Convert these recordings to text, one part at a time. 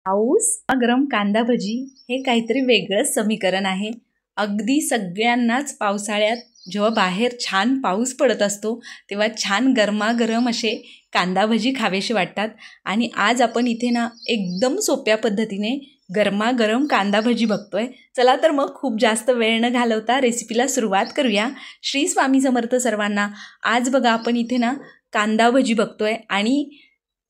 पाऊस गरम कांदा भजी हे काहीतरी वेगळंच समीकरण आहे। अगदी सगळ्यांनाच पावसाळ्यात जेव्हा बाहेर छान पाऊस पडत असतो तेव्हा छान गरमागरम असे कांदा भजी खावेसे वाटतात। आणि आज आपण इथे ना एकदम सोप्या पद्धतीने गरमागरम कांदा भजी बघतोय। चला तर मग खूप जास्त वेळ न घालवता रेसिपीला सुरुवात करूया। श्री स्वामी समर्थ सर्वांना। आज बघा आपण इथे ना कांदा भजी बघतोय आणि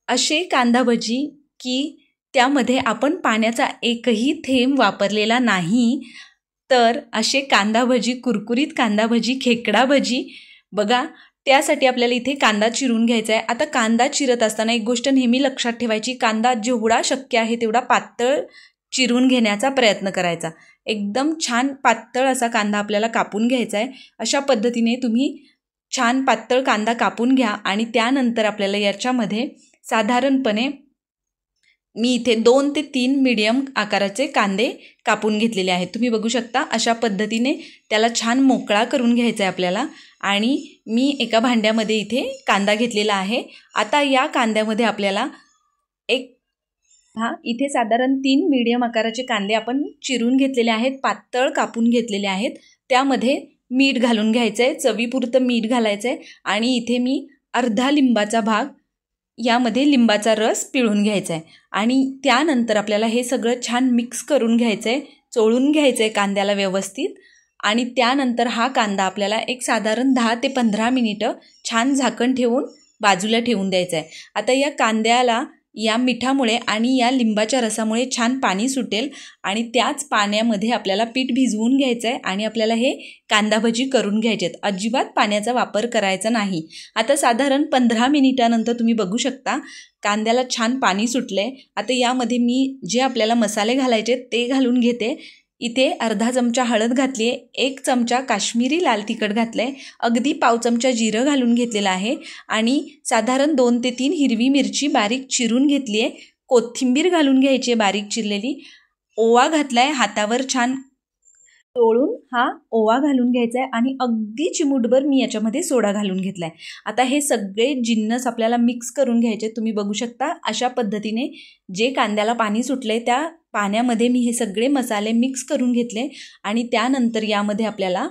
असे कांदा भजी की त्यामध्ये आपण पाण्याचा एकही थेंब वापरलेला नाही। तर असे कांदा भजी, कुरकुरीत कांदा भजी, खेकडा भजी बघा, त्यासाठी आपल्याला इथे कांदा चिरून घ्यायचा आहे। आता कांदा चिरत असताना एक गोष्ट नेहमी लक्षात ठेवायची, कांदा जेवढा शक्य आहे तेवढा पातळ चिरून घेण्याचा प्रयत्न करायचा। एकदम छान पातळ असा कांदा आपल्याला कापून घ्यायचा आहे। अशा पद्धतीने तुम्ही छान पातळ कांदा कापून घ्या आणि त्यानंतर आपल्याला याच्यामध्ये साधारणपणे मी इथे 2 ते 3 मीडियम आकाराचे कांदे कापून घेतलेले आहेत। तुम्ही बघू शकता अशा पद्धतीने त्याला छान मोकळा करून घ्यायचा आहे आपल्याला। आणि मी एका भांड्यामध्ये इथे कांदा घेतलेला आहे। आता या कांद्यामध्ये आपल्याला इथे साधारण 3 मीडियम आकाराचे कांदे आपण चिरून घेतलेले आहेत, पातळ कापून घेतलेले आहेत। त्यामध्ये मीठ घालून घ्यायचं आहे, चवीपुरतं मीठ घालायचं आहे। आणि इथे मी अर्धा लिंबाचा भाग यामध्ये लिंबाचा रस पिळून घ्यायचा आहे। आणि त्यानंतर आपल्याला हे सगळं छान मिक्स करून घ्यायचं आहे, चोळून घ्यायचं आहे कांद्याला व्यवस्थित। आणि त्यानंतर हा कांदा आपल्याला एक साधारण 10 ते 15 मिनिटं छान झाकण ठेवून बाजूला ठेवून द्यायचं आहे। आता या कांद्याला या मिठामुळे आणि या लिंबाच्या रसामुळे छान पाणी सुटेल आणि त्याच पाण्यामध्ये आपल्याला पीठ भिजवून घ्यायचं आहे आणि आपल्याला हे कांदा भजी करून घ्यायचे आहेत। अजिबात पाण्याचा वापर करायचा नाही। आता साधारण 15 मिनिटानंतर तुम्ही बघू शकता कांद्याला छान पाणी सुटले। आता यामध्ये मी जे आपल्याला मसाले घालायचे ते घालून घेते। इथे अर्धा चमचा हळद घातली आहे, 1 चमचा काश्मीरी लाल तिखट घातलं आहे, अगदी पाव चमचा जिरं घालून घेतलेलं आहे आणि साधारण 2 ते 3 हिरवी मिरची बारीक चिरून घेतली आहे, कोथिंबीर घालून घ्यायची आहे बारीक चिरलेली, ओवा घातला आहे, हातावर छान तोळून हा ओवा घालून घ्यायचा आहे आणि अगदी चिमूटभर मी याच्यामध्ये सोडा घालून घेतला आहे। आता हे सगळे जिन्नस आपल्याला मिक्स करून घ्यायचे। तुम्ही बघू शकता अशा पद्धतीने जे कांद्याला पाणी सुटले त्या पाण्यामध्ये मी हे सगळे मसाले मिक्स करून घेतले आणि त्यानंतर यामध्ये आपल्याला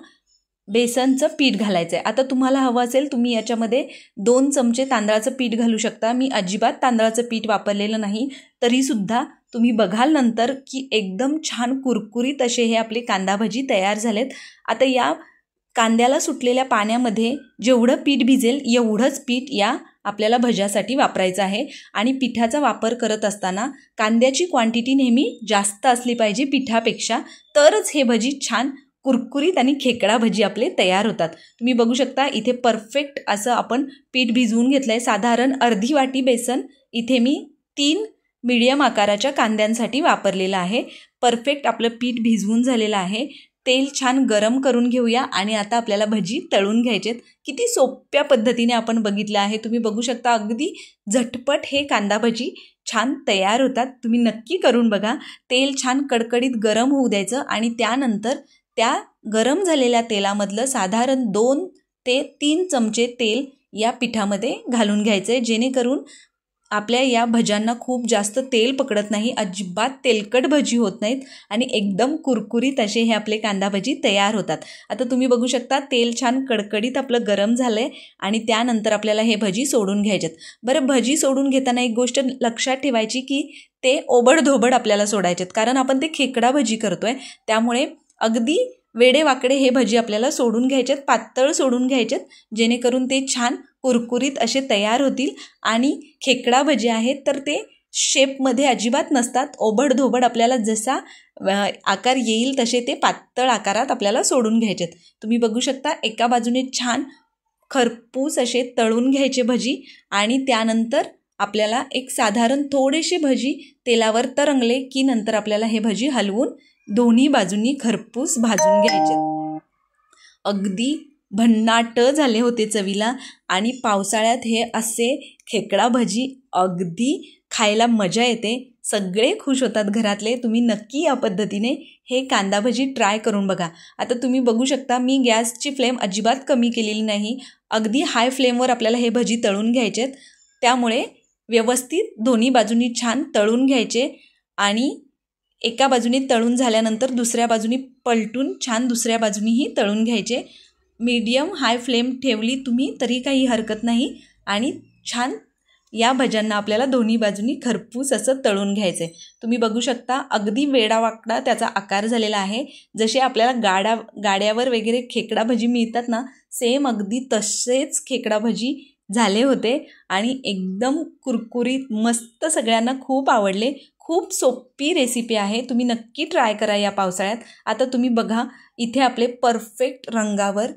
बेसनचं पीठ घालायचं आहे। आता तुम्हाला हवं असेल तुम्ही याच्यामध्ये 2 चमचे तांदळाचं पीठ घालू शकता। मी अजिबात तांदळाचं पीठ वापरलेलं नाही, तरीसुद्धा तुम्ही बघाल नंतर की एकदम छान कुरकुरीत असे हे आपले कांदा भजी तयार झालेत। आता या कांद्याला सुटलेल्या पाण्यामध्ये जेवढं पीठ भिजेल एवढंच पीठ या आपल्याला भज्यासाठी वापरायचं आहे। आणि पिठाचा वापर करत असताना कांद्याची क्वांटिटी नेहमी जास्त असली पाहिजे पिठापेक्षा, तरच हे भजी छान कुरकुरीत आणि खेकडा भजी आपले तयार होतात। तुम्ही बघू शकता इथे परफेक्ट असं आपण पीठ भिजवून घेतलं आहे। साधारण अर्धी वाटी बेसन इथे मी 3 मीडियम आकाराच्या कांद्यांसाठी वापरलेलं आहे। परफेक्ट आपलं पीठ भिजवून झालेलं आहे। तेल छान गरम करून घेऊया आणि आता आपल्याला भजी तळून घ्यायचेत। किती सोप्या पद्धतीने आपण बघितलं आहे। तुम्ही बघू शकता अगदी झटपट हे कांदा भजी छान तयार होतात। तुम्ही नक्की करून बघा। तेल छान कडकडीत गरम होऊ द्यायचं आणि त्यानंतर त्या गरम झालेल्या तेलामधलं साधारण 2 ते 3 चमचे तेल या पिठामध्ये घालून घ्यायचे, जेणेकरून आपल्या या भज्यांना खूप जास्त तेल पकडत नाही, अजिबात तेलकट भजी होत नाहीत आणि एकदम कुरकुरीत असे हे आपले कांदा भजी तयार होतात। आता तुम्ही बघू शकता तेल छान कडकडीत आपलं गरम झालं आहे आणि त्यानंतर आपल्याला हे भजी सोडून घ्यायचेत। बरं, भजी सोडून घेताना एक गोष्ट लक्षात ठेवायची की ते ओबडधोबड आपल्याला सोडायचेत, कारण आपण ते खेकडा भजी करतोय, त्यामुळे अगदी वेडेवाकडे हे भजी आपल्याला सोडून घ्यायचेत, पातळ सोडून घ्यायचेत, जेणेकरून ते छान कुरकुरीत असे तयार होतील। आणि खेकडा भजी आहेत तर ते शेपमध्ये अजिबात नसतात, ओबडधोबड आपल्याला जसा आकार येईल तसे ते पातळ आकारात आपल्याला सोडून घ्यायचेत। तुम्ही बघू शकता एका बाजूने छान खरपूस असे तळून घ्यायचे भजी आणि त्यानंतर आपल्याला एक साधारण थोडेसे भजी तेलावर तरंगले की नंतर आपल्याला हे भजी हलवून दोन्ही बाजूंनी खरपूस भाजून घ्यायचे। अगदी भन्नाट झाले होते चवीला आणि पावसाळ्यात हे असे खेकडा भजी अगदी खायला मजा येते। सगळे खुश होतात घरातले। तुम्ही नक्की या पद्धतीने हे कांदा भजी ट्राय करून बघा। आता तुम्ही बघू शकता मी गॅसची फ्लेम अजिबात कमी केलेली नाही, अगदी हाय फ्लेमवर आपल्याला हे भजी तळून घ्यायचेत, त्यामुळे व्यवस्थित दोन्ही बाजूंनी छान तळून घ्यायचे। आणि एका बाजूने तळून झाल्यानंतर दुसऱ्या बाजूने पलटून छान दुसऱ्या बाजूनेही तळून घ्यायचे. मीडियम हाय फ्लेम ठेवली तुम्ही तरी काही हरकत नाही. आणि छान या भज्यांना आपल्याला दोन्ही बाजूनी खरपूस असं तळून घ्यायचं आहे. तुम्ही बघू शकता अगदी वेडावाकडा त्याचा आकार झालेला आहे. जसे आपल्याला गाड्यावर वगैरे खेकडा भजी मिळतात ना, सेम अगदी तसेच खेकडा भजी झाले होते आणि एकदम कुरकुरीत मस्त, सगळ्यांना खूप आवडले. खूप सोपी रेसिपी आहे, तुम्ही नक्की ट्राय करा या पावसाळ्यात. आता तुम्ही बघा इथे आपले परफेक्ट रंगावर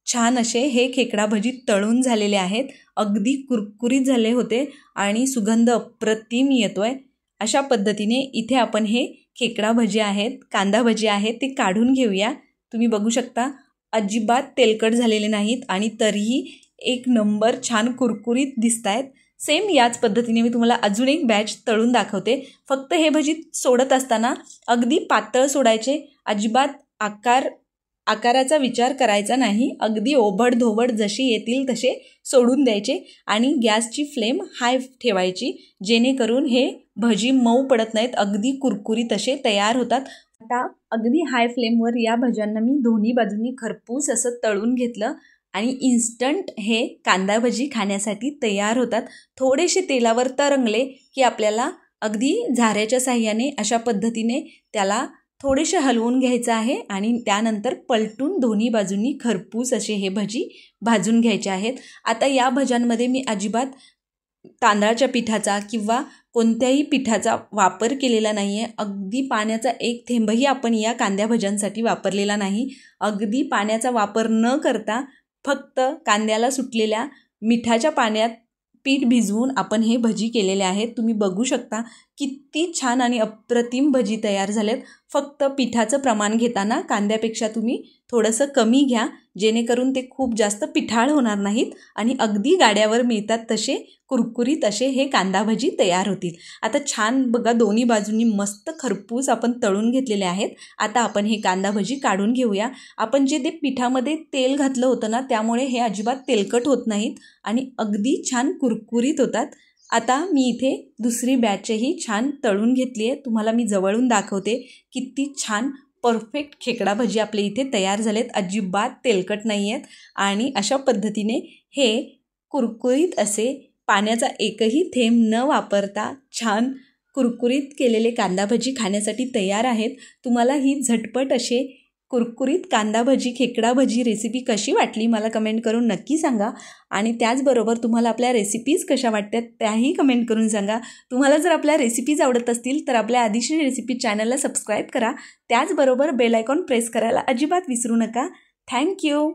छान असे हे खेकडा भजी तळून झालेले आहेत. अगदी कुरकुरीत झाले होते आणि सुगंध अप्रतिम येतो आहे. अशा पद्धतीने इथे आपण हे खेकडा भजी आहेत, कांदा भजी आहेत ते काढून घेऊया. तुम्ही बघू शकता अजिबात तेलकट झालेले नाहीत आणि तरीही एक नंबर छान कुरकुरीत दिसत आहेत. सेम याच पद्धतीने मी तुम्हाला अजून एक बॅच तळून दाखवते. फक्त हे भजी सोडत असताना अगदी पातळ सोडायचे, अजिबात आकाराचा विचार करायचा नाही. अगदी ओबडधोबड जसे येतील तसे सोडून द्यायचे आणि गॅसची फ्लेम हाय ठेवायची, जेणेकरून हे भजी मऊ पडत नाहीत, अगदी कुरकुरीत असे तयार होतात. आता अगदी हाय फ्लेमवर या भज्यांना मी दोन्ही बाजूंनी खरपूस असं तळून घेतलं आणि इन्स्टंट हे कांदा भजी खाण्यासाठी तयार होतात. थोडेसे तेलावर तरंगले की आपल्याला अगदी झाऱ्याच्या साह्याने अशा पद्धतीने त्याला थोडेसे हलवून घ्यायचं आहे आणि त्यानंतर पलटून दोन्ही बाजूंनी खरपूस असे हे भजी भाजून घ्यायचे आहेत. आता या भज्यांमध्ये मी अजिबात तांदळाच्या पिठाचा किंवा कोणत्याही पिठाचा वापर केलेला नाही आहे. अगदी पाण्याचा एक थेंबही आपण या कांद्या भज्यांसाठी वापरलेला नाही. अगदी पाण्याचा वापर न करता फक्त कांद्याला सुटलेल्या मिठाच्या पाण्यात पीठ भिजवून आपण हे भजी केलेले आहेत. तुम्ही बघू शकता किती छान आणि अप्रतिम भजी तयार झालेत. फक्त पिठाचं प्रमाण घेताना कांद्यापेक्षा तुम्ही थोडंसं कमी घ्या, जेणेकरून ते खूप जास्त पिठाळ होणार नाहीत आणि अगदी गाड्यावर मिळतात तसे कुरकुरीत असे हे कांदा भजी तयार होतील. आता छान बघा दोन्ही बाजूंनी मस्त खरपूस आपण तळून घेतलेले आहेत. आता आपण हे कांदा भजी काढून घेऊया. आपण जे ते पिठामध्ये तेल घातलं होतं ना, त्यामुळे हे अजिबात तेलकट होत नाहीत आणि अगदी छान कुरकुरीत होतात. आता मी इथे दुसरी बॅचही छान तळून घेतली आहे. तुम्हाला मी जवळून दाखवते किती छान परफेक्ट खेकडा भजी आपले इथे तयार झालेत. अजिबात तेलकट नाही आहेत आणि अशा पद्धतीने हे कुरकुरीत असे पाण्याचा एकही थेंब न वापरता छान कुरकुरीत केलेले कांदा भजी खाण्यासाठी तयार आहेत. तुम्हाला ही झटपट असे कुरकुरीत कांदा भजी खेकडा भजी रेसिपी कशी वाटली मला कमेंट करून नक्की सांगा. आणि त्याचबरोबर तुम्हाला आपल्या रेसिपीज कशा वाटतात त्याही कमेंट करून सांगा. तुम्हाला जर आपल्या रेसिपीज आवडत असतील तर आपल्या आदिश्री रेसिपी चॅनलला सबस्क्राईब करा. त्याचबरोबर बेल आयकॉन प्रेस करायला अजिबात विसरू नका. थँक्यू.